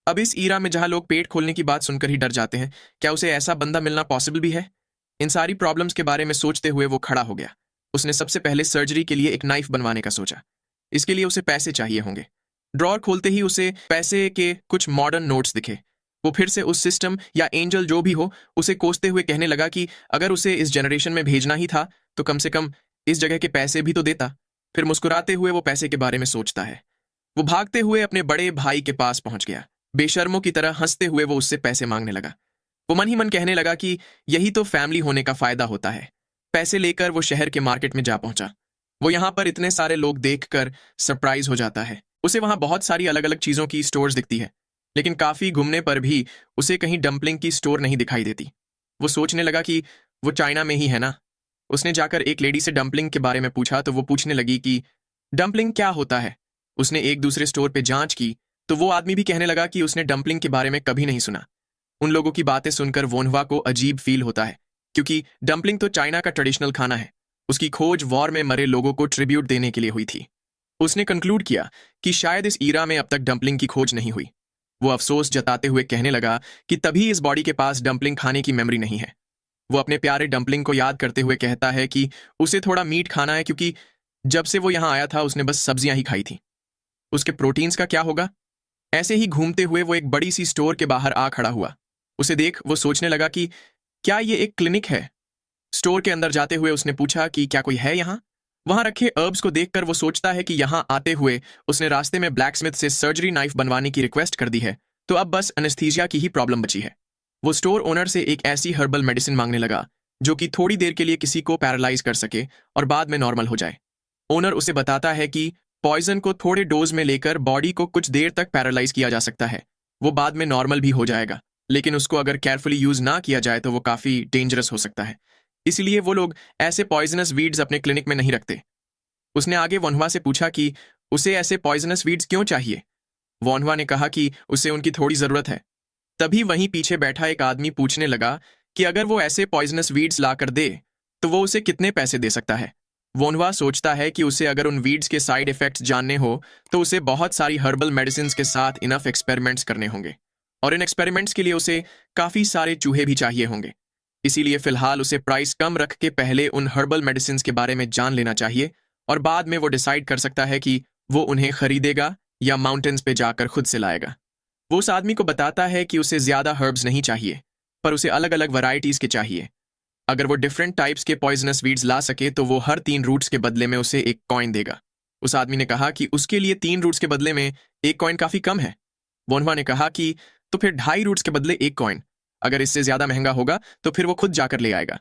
अब इस ईरा में जहां लोग पेट खोलने की बात सुनकर ही डर जाते हैं, क्या उसे ऐसा बंदा मिलना पॉसिबल भी है? इन सारी प्रॉब्लम्स के बारे में सोचते हुए वो खड़ा हो गया। उसने सबसे पहले सर्जरी के लिए एक नाइफ बनवाने का सोचा। इसके लिए उसे पैसे चाहिए होंगे। ड्रॉर खोलते ही उसे पैसे के कुछ मॉडर्न नोट्स दिखे। वो फिर से उस सिस्टम या एंजल जो भी हो उसे कोसते हुए कहने लगा कि अगर उसे इस जनरेशन में भेजना ही था तो कम से कम इस जगह के पैसे भी तो देता। फिर मुस्कुराते हुए वो पैसे के बारे में सोचता है। वो भागते हुए अपने बड़े भाई के पास पहुंच गया। बेशर्मों की तरह हंसते हुए वो उससे पैसे मांगने लगा। वो मन ही मन कहने लगा कि यही तो फैमिली होने का फायदा होता है। पैसे लेकर वो शहर के मार्केट में जा पहुंचा। वो यहां पर इतने सारे लोग देखकर सरप्राइज हो जाता है। उसे वहां बहुत सारी अलग अलग चीजों की स्टोर्स दिखती है, लेकिन काफी घूमने पर भी उसे कहीं डंपलिंग की स्टोर नहीं दिखाई देती। वो सोचने लगा कि वो चाइना में ही है ना। उसने जाकर एक लेडी से डंपलिंग के बारे में पूछा तो वो पूछने लगी कि डंपलिंग क्या होता है। उसने एक दूसरे स्टोर पे जांच की तो वो आदमी भी कहने लगा कि उसने डंपलिंग के बारे में कभी नहीं सुना। उन लोगों की बातें सुनकर वोनवा को अजीब फील होता है, क्योंकि डंपलिंग तो चाइना का ट्रेडिशनल खाना है। उसकी खोज वॉर में मरे लोगों को ट्रिब्यूट देने के लिए हुई थी। उसने कंक्लूड किया कि शायद इस ईरा में अब तक डंपलिंग की खोज नहीं हुई। वो अफसोस जताते हुए कहने लगा कि तभी इस बॉडी के पास डंपलिंग खाने की मेमोरी नहीं है। वो अपने प्यारे डंपलिंग को याद करते हुए कहता है कि उसे थोड़ा मीट खाना है, क्योंकि जब से वो यहां आया था उसने बस सब्जियां ही खाई थी। उसके प्रोटीन्स का क्या होगा? ऐसे ही घूमते हुए वो एक बड़ी सी स्टोर के बाहर आ खड़ा हुआ। उसे देख वो सोचने लगा कि क्या ये एक क्लिनिक है? स्टोर के अंदर जाते हुए उसने पूछा कि क्या कोई है यहाँ? वहां रखे अर्ब्स को देखकर वो सोचता है कि यहां आते हुए उसने रास्ते में ब्लैकस्मिथ से सर्जरी नाइफ बनवाने की रिक्वेस्ट कर दी है, तो अब बस एनेस्थीसिया की ही प्रॉब्लम बची है। वो स्टोर ओनर से एक ऐसी हर्बल मेडिसिन मांगने लगा जो कि थोड़ी देर के लिए किसी को पैरालाइज कर सके और बाद में नॉर्मल हो जाए। ओनर उसे बताता है कि पॉइजन को थोड़े डोज में लेकर बॉडी को कुछ देर तक पैरालाइज किया जा सकता है। वो बाद में नॉर्मल भी हो जाएगा, लेकिन उसको अगर केयरफुली यूज ना किया जाए तो वो काफी डेंजरस हो सकता है। इसलिए वो लोग ऐसे पॉइजनस वीड्स अपने क्लिनिक में नहीं रखते। उसने आगे वोनवा से पूछा कि उसे ऐसे पॉइजनस वीड्स क्यों चाहिए। वोनवा ने कहा कि उसे उनकी थोड़ी जरूरत है। तभी वहीं पीछे बैठा एक आदमी पूछने लगा कि अगर वो ऐसे पॉइजनस वीड्स ला कर दे तो वो उसे कितने पैसे दे सकता है। वोनवा सोचता है कि उसे अगर उन वीड्स के साइड इफेक्ट्स जानने हो तो उसे बहुत सारी हर्बल मेडिसिन के साथ इनफ एक्सपेरिमेंट्स करने होंगे, और इन एक्सपेरिमेंट्स के लिए उसे काफी सारे चूहे भी चाहिए होंगे। इसीलिए फिलहाल उसे प्राइस कम रख के पहले उन हर्बल मेडिसिन के बारे में जान लेना चाहिए, और बाद में वो डिसाइड कर सकता है कि वो उन्हें खरीदेगा या माउंटेन्स पे जाकर खुद से लाएगा। वो उस आदमी को बताता है कि उसे ज्यादा हर्ब्स नहीं चाहिए, पर उसे अलग अलग वैरायटीज के चाहिए। अगर वो डिफरेंट टाइप्स के पॉइजनस वीड्स ला सके तो वो हर 3 रूट्स के बदले में उसे एक कॉइन देगा। उस आदमी ने कहा कि उसके लिए 3 रूट्स के बदले में एक कॉइन काफी कम है। वोनवा ने कहा कि तो फिर 2.5 रूट्स के बदले एक कॉइन। अगर इससे ज्यादा महंगा होगा तो फिर वो खुद जाकर ले आएगा।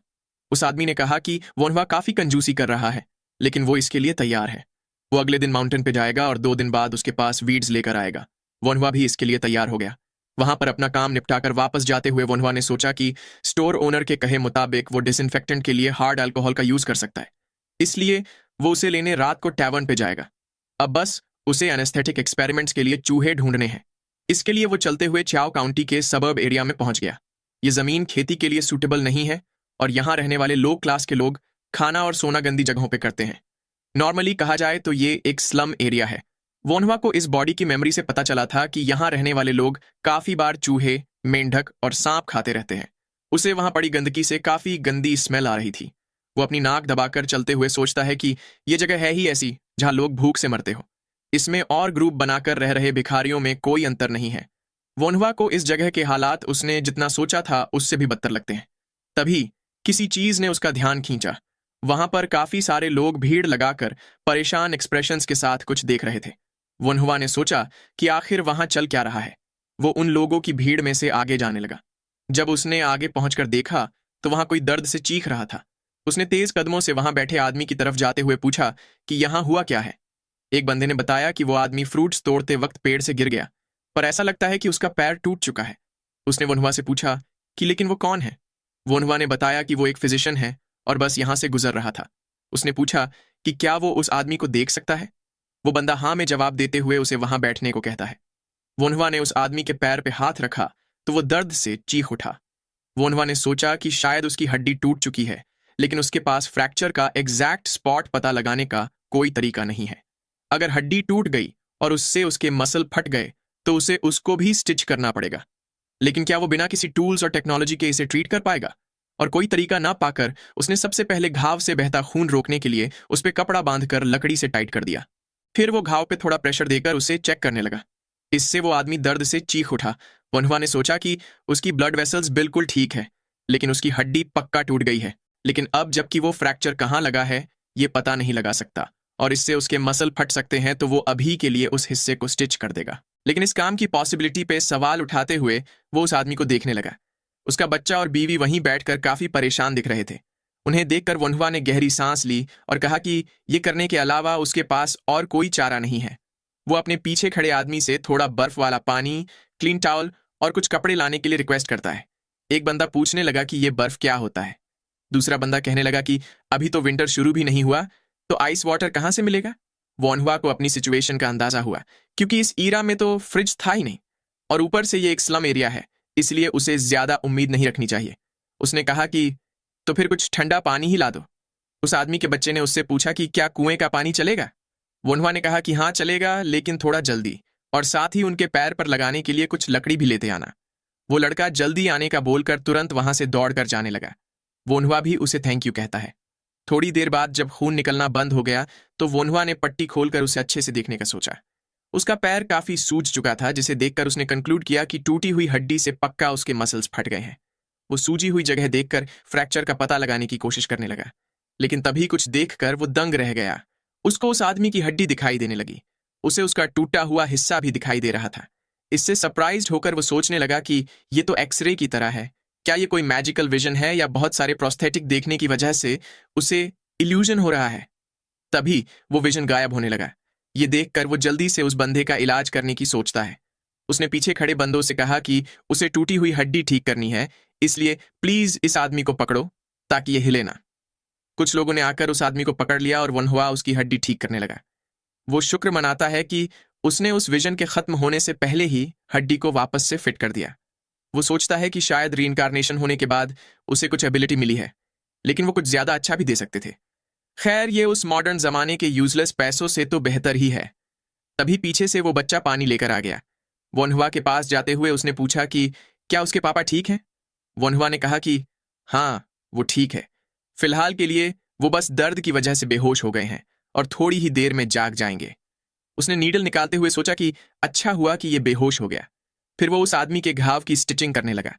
उस आदमी ने कहा कि वोनवा काफी कंजूसी कर रहा है, लेकिन वो इसके लिए तैयार है। वो अगले दिन माउंटेन पे जाएगा और 2 दिन बाद उसके पास वीड्स लेकर आएगा। वोनवा भी इसके लिए तैयार हो गया। वहां पर अपना काम निपटाकर वापस जाते हुए वोनवा ने सोचा कि स्टोर ओनर के कहे मुताबिक वो डिसइंफेक्टेंट के लिए हार्ड अल्कोहल का यूज कर सकता है। इसलिए वो उसे लेने रात को टैवर्न पे जाएगा। अब बस उसे एनेस्थेटिक एक्सपेरिमेंट्स के लिए चूहे ढूंढने हैं। इसके लिए वो चलते हुए चाओ काउंटी के सबर्ब एरिया में पहुंच गया। ये जमीन खेती के लिए सूटेबल नहीं है, और यहां रहने वाले लो क्लास के लोग खाना और सोना गंदी जगहों पे करते हैं। नॉर्मली कहा जाए तो ये एक स्लम एरिया है। वोनवा को इस बॉडी की मेमोरी से पता चला था कि यहां रहने वाले लोग काफी बार चूहे, मेंढक और सांप खाते रहते हैं। उसे वहां पड़ी गंदगी से काफी गंदी स्मेल आ रही थी। वो अपनी नाक दबाकर चलते हुए सोचता है कि ये जगह है ही ऐसी जहां लोग भूख से मरते हो। इसमें और ग्रुप बनाकर रह रहे भिखारियों में कोई अंतर नहीं है। वोनवा को इस जगह के हालात उसने जितना सोचा था उससे भी बदतर लगते हैं। तभी किसी चीज ने उसका ध्यान खींचा। वहां पर काफी सारे लोग भीड़ लगाकर परेशान एक्सप्रेशंस के साथ कुछ देख रहे थे। वोनहुआ ने सोचा कि आखिर वहां चल क्या रहा है। वो उन लोगों की भीड़ में से आगे जाने लगा। जब उसने आगे पहुंचकर देखा तो वहां कोई दर्द से चीख रहा था। उसने तेज कदमों से वहां बैठे आदमी की तरफ जाते हुए पूछा कि यहां हुआ क्या है। एक बंदे ने बताया कि वो आदमी फ्रूट्स तोड़ते वक्त पेड़ से गिर गया, पर ऐसा लगता है कि उसका पैर टूट चुका है। उसने वोनहुआ से पूछा कि लेकिन वो कौन है। वोनहुआ ने बताया कि वो एक फिजिशियन है और बस यहां से गुजर रहा था। उसने पूछा कि क्या वो उस आदमी को देख सकता है। वो बंदा हाँ में जवाब देते हुए उसे वहां बैठने को कहता है। वोनहुआ ने उस आदमी के पैर पे हाथ रखा तो वो दर्द से चीख उठा। वोनहुआ ने सोचा कि शायद उसकी हड्डी टूट चुकी है, लेकिन उसके पास फ्रैक्चर का एग्जैक्ट स्पॉट पता लगाने का कोई तरीका नहीं है। अगर हड्डी टूट गई और उससे उसके मसल फट गए तो उसे उसको भी स्टिच करना पड़ेगा। लेकिन क्या वो बिना किसी टूल्स और टेक्नोलॉजी के इसे ट्रीट कर पाएगा? और कोई तरीका ना पाकर उसने सबसे पहले घाव से बहता खून रोकने के लिए उस पर कपड़ा बांधकर लकड़ी से टाइट कर दिया। फिर वो घाव पे थोड़ा प्रेशर देकर उसे चेक करने लगा। इससे वो आदमी दर्द से चीख उठा। वनहुआ ने सोचा कि उसकी ब्लड वेसल्स बिल्कुल ठीक है, लेकिन उसकी हड्डी पक्का टूट गई है। लेकिन अब जबकि वो फ्रैक्चर कहाँ लगा है ये पता नहीं लगा सकता, और इससे उसके मसल फट सकते हैं, तो वो अभी के लिए उस हिस्से को स्टिच कर देगा। लेकिन इस काम की पॉसिबिलिटी पे सवाल उठाते हुए वो उस आदमी को देखने लगा। उसका बच्चा और बीवी वहीं बैठकर काफी परेशान दिख रहे थे। उन्हें देखकर वनहुआ ने गहरी सांस ली और कहा कि ये करने के अलावा उसके पास और कोई चारा नहीं है। वो अपने पीछे खड़े आदमी से थोड़ा बर्फ वाला पानी, क्लीन टॉवल और कुछ कपड़े लाने के लिए रिक्वेस्ट करता है। एक बंदा पूछने लगा कि ये बर्फ क्या होता है। दूसरा बंदा कहने लगा कि अभी तो विंटर शुरू भी नहीं हुआ, तो आइस वाटर कहाँ से मिलेगा। वनहुआ को अपनी सिचुएशन का अंदाजा हुआ, क्योंकि इस ईरा में तो फ्रिज था ही नहीं, और ऊपर से ये एक स्लम एरिया है, इसलिए उसे ज्यादा उम्मीद नहीं रखनी चाहिए। उसने कहा कि तो फिर कुछ ठंडा पानी ही ला दो। उस आदमी के बच्चे ने उससे पूछा कि क्या कुएं का पानी चलेगा। वनहुआ ने कहा कि हाँ चलेगा, लेकिन थोड़ा जल्दी, और साथ ही उनके पैर पर लगाने के लिए कुछ लकड़ी भी लेते आना। वो लड़का जल्दी आने का बोलकर तुरंत वहां से दौड़कर जाने लगा। वनहुआ भी उसे थैंक यू कहता है। थोड़ी देर बाद जब खून निकलना बंद हो गया तो वनहुआ ने पट्टी खोलकर उसे अच्छे से देखने का सोचा। उसका पैर काफी सूज चुका था, जिसे देखकर उसने कंक्लूड किया कि टूटी हुई हड्डी से पक्का उसके मसल्स फट गए हैं। वो सूजी हुई जगह देखकर फ्रैक्चर का पता लगाने की कोशिश करने लगा, लेकिन तभी कुछ देखकर वो दंग रह गया। उसको उस आदमी की हड्डी दिखाई देने लगी। उसे उसका टूटा हुआ हिस्सा भी दिखाई दे रहा था। इससे सरप्राइज्ड होकर वो सोचने लगा कि ये तो एक्सरे की तरह है। क्या ये कोई मैजिकल विजन है, या बहुत सारे प्रोस्थेटिक देखने की वजह से उसे इल्यूजन हो रहा है। तभी वो विजन गायब होने लगा। ये देखकर वो जल्दी से उस बंदे का इलाज करने की सोचता है। उसने पीछे खड़े बंदों से कहा कि उसे टूटी हुई हड्डी ठीक करनी है, इसलिए प्लीज इस आदमी को पकड़ो ताकि ये हिले ना। कुछ लोगों ने आकर उस आदमी को पकड़ लिया और वनहुआ उसकी हड्डी ठीक करने लगा। वो शुक्र मनाता है कि उसने उस विजन के खत्म होने से पहले ही हड्डी को वापस से फिट कर दिया। वो सोचता है कि शायद रीइंकारनेशन होने के बाद उसे कुछ एबिलिटी मिली है, लेकिन वो कुछ ज्यादा अच्छा भी दे सकते थे। खैर, ये उस मॉडर्न जमाने के यूजलेस पैसों से तो बेहतर ही है। तभी पीछे से वो बच्चा पानी लेकर आ गया। वनहुआ के पास जाते हुए उसने पूछा कि क्या उसके पापा ठीक हैं। वनहुआ ने कहा कि हाँ, वो ठीक है। फिलहाल के लिए वो बस दर्द की वजह से बेहोश हो गए हैं और थोड़ी ही देर में जाग जाएंगे। उसने नीडल निकालते हुए सोचा कि अच्छा हुआ कि ये बेहोश हो गया। फिर वो उस आदमी के घाव की स्टिचिंग करने लगा।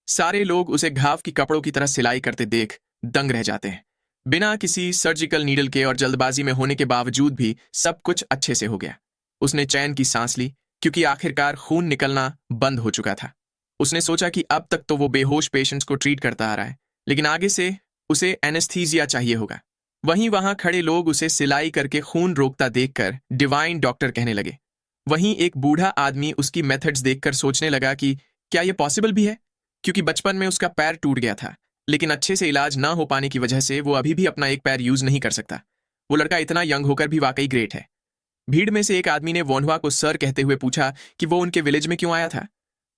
सारे लोग उसे घाव की कपड़ों की तरह सिलाई करते देख दंग रह जाते हैं। बिना किसी सर्जिकल नीडल के और जल्दबाजी में होने के बावजूद भी सब कुछ अच्छे से हो गया। उसने चैन की सांस ली, क्योंकि आखिरकार खून निकलना बंद हो चुका था। उसने सोचा कि अब तक तो वो बेहोश पेशेंट्स को ट्रीट करता आ रहा है, लेकिन आगे से उसे एनेस्थीसिया चाहिए होगा। वहीं वहां खड़े लोग उसे सिलाई करके खून रोकता देखकर डिवाइन डॉक्टर कहने लगे। वहीं एक बूढ़ा आदमी उसकी मेथड्स देखकर सोचने लगा कि क्या यह पॉसिबल भी है, क्योंकि बचपन में उसका पैर टूट गया था, लेकिन अच्छे से इलाज ना हो पाने की वजह से वो अभी भी अपना एक पैर यूज नहीं कर सकता। वो लड़का इतना यंग होकर भी वाकई ग्रेट है। भीड़ में से एक आदमी ने वनहुआ को सर कहते हुए पूछा कि वो उनके विलेज में क्यों आया था।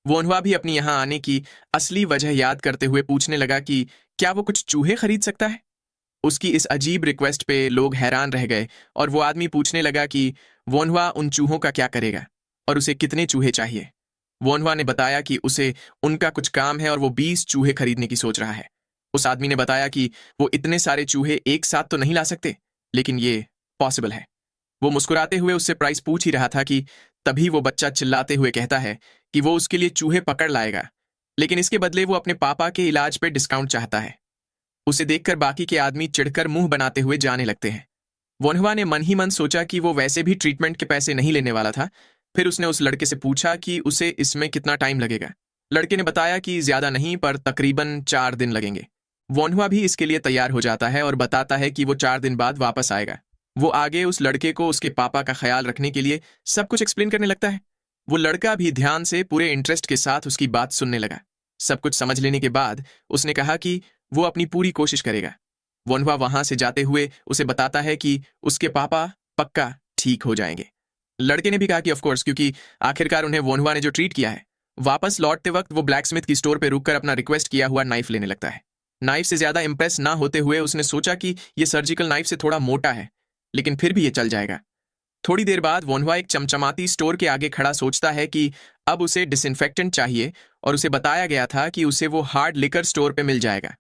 वनहुआ भी अपनी यहाँ आने की असली वजह याद करते हुए पूछने लगा कि क्या वो कुछ चूहे खरीद सकता है। उसकी इस अजीब रिक्वेस्ट पे लोग हैरान रह गए, और वो आदमी पूछने लगा कि वनहुआ उन चूहों का क्या करेगा और उसे कितने चूहे चाहिए। वनहुआ ने बताया कि उसे उनका कुछ काम है और वो 20 चूहे खरीदने की सोच रहा है। उस आदमी ने बताया कि वो इतने सारे चूहे एक साथ तो नहीं ला सकते, लेकिन ये पॉसिबल है। वो मुस्कुराते हुए उससे प्राइस पूछ ही रहा था कि तभी वो बच्चा चिल्लाते हुए कहता है कि वो उसके लिए चूहे पकड़ लाएगा, लेकिन इसके बदले वो अपने पापा के इलाज पे डिस्काउंट चाहता है। उसे देखकर बाकी के आदमी चिढ़कर मुंह बनाते हुए जाने लगते हैं। वनहुआ ने मन ही मन सोचा कि वो वैसे भी ट्रीटमेंट के पैसे नहीं लेने वाला था। फिर उसने उस लड़के से पूछा कि उसे इसमें कितना टाइम लगेगा। लड़के ने बताया कि ज्यादा नहीं, पर तकरीबन 4 दिन लगेंगे। वनहुआ भी इसके लिए तैयार हो जाता है और बताता है कि वो 4 दिन बाद वापस आएगा। वो आगे उस लड़के को उसके पापा का ख्याल रखने के लिए सब कुछ एक्सप्लेन करने लगता है। वो लड़का भी ध्यान से पूरे इंटरेस्ट के साथ उसकी बात सुनने लगा। सब कुछ समझ लेने के बाद उसने कहा कि वो अपनी पूरी कोशिश करेगा। वनहुआ वहां से जाते हुए उसे बताता है कि उसके पापा पक्का ठीक हो जाएंगे। लड़के ने भी कहा कि ऑफ कोर्स, क्योंकि आखिरकार उन्हें वनहुआ ने जो ट्रीट किया है। वापस लौटते वक्त वो ब्लैकस्मिथ की स्टोर पे रुककर अपना रिक्वेस्ट किया हुआ नाइफ लेने लगता है। नाइफ से ज्यादा इंप्रेस ना होते हुए उसने सोचा कि ये सर्जिकल नाइफ से थोड़ा मोटा है, लेकिन फिर भी ये चल जाएगा। थोड़ी देर बाद वोनहुआ एक चमचमाती स्टोर के आगे खड़ा सोचता है कि अब उसे डिसइंफेक्टेंट चाहिए और उसे बताया गया था कि उसे वो हार्ड लिकर स्टोर पे मिल जाएगा।